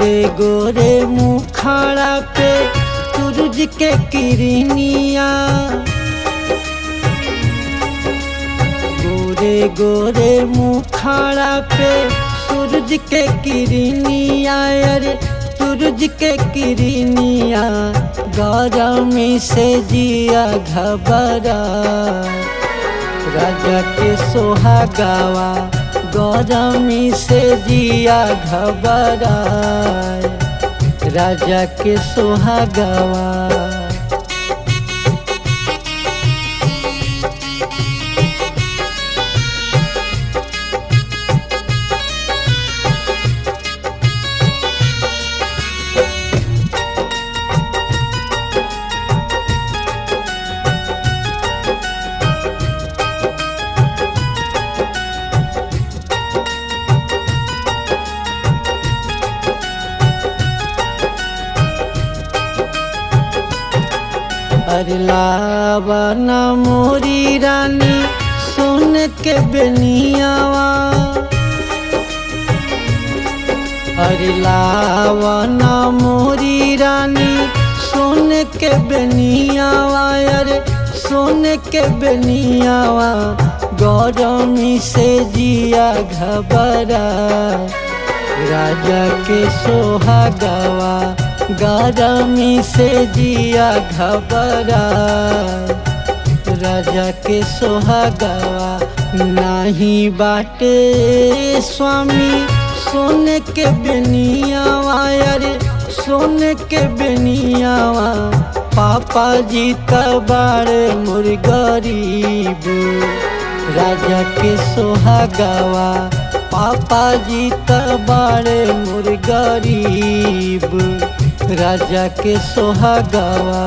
गोरे गोरे मुखाड़ा पे सूरज के किरनिया, गोरे गोरे मुखाड़ा पे सूरज के किरनिया, अरे सूरज के किरनिया गरमी से जिया घबरा। राजा के सोहागावा गरमी से जिया घबरा, राजा के सोहागावा। अरे लावना मोरी रानी सुन के बेनियावा, अरे लावना मोरी रानी सुन के बेनियावा, अरे सुन के बेनियावा गरमी से जिया घबरा। राजा के सोहागावा गरमी से जिया घबरा, राजा के सोहागावा। नाही बाटे स्वामी सोने के बेनियावा, अरे सोने के बेनियावा पापा जी तबाड़े मोर गरीब। राजा के सोहागावा पापा जी तबाड़े मोर गरीब, राजा के सोहागावा।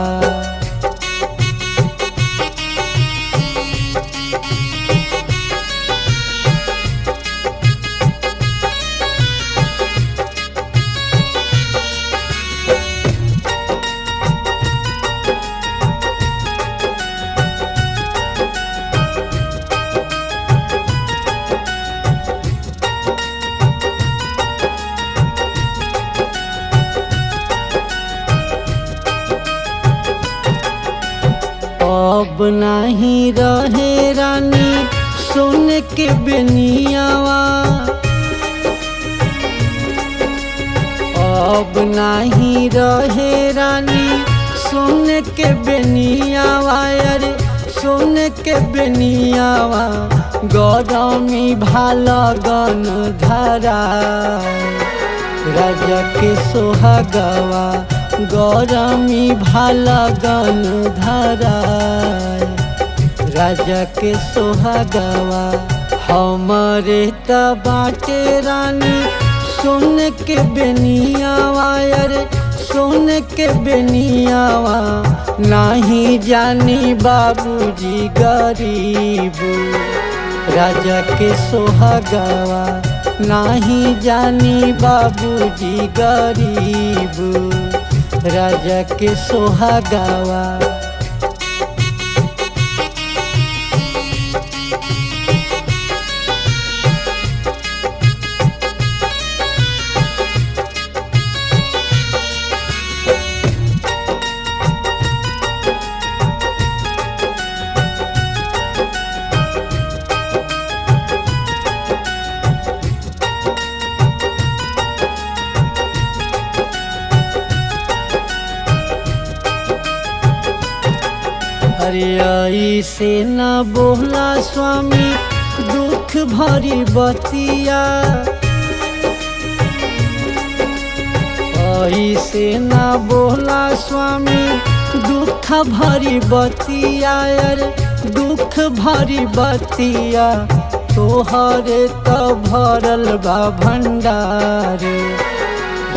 अब नहीं रहे रानी सुन के बेनियावा, अब नहीं रहे रानी सुन के बेनियावा, अरे सुन के बेनियावा गरमी भाला गन धरा। राजा के सोहागावा गरमी भाला गन धरा, राजा के सोहागावा। हमारे तबाटे रानी सुन के बेनियावा, अरे सुन के बेनियावा नहीं जानी बाबूजी गरीब। राजा के सोहागावा नहीं जानी बाबूजी गरीब, राजा के सोहागावा। अरे ऐसे न बोला स्वामी दुख भरी बतिया, ऐसे न बोला स्वामी दुख भरी बतिया, अरे दुख भरी बतिया तोहरे तो भरल बा भंडार।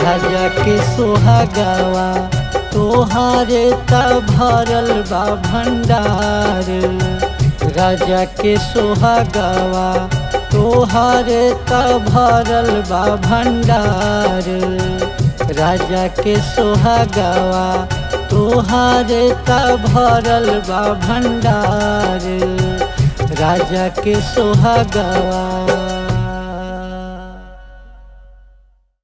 राजा के सोहागावा तोहारे त भरल बा भंडार। राजा के सोहागावा तोहारे त भरल बा भंडार। राजा के सोहागावा तोहारे त भरल बा भंडार। राजा के सोहागावा।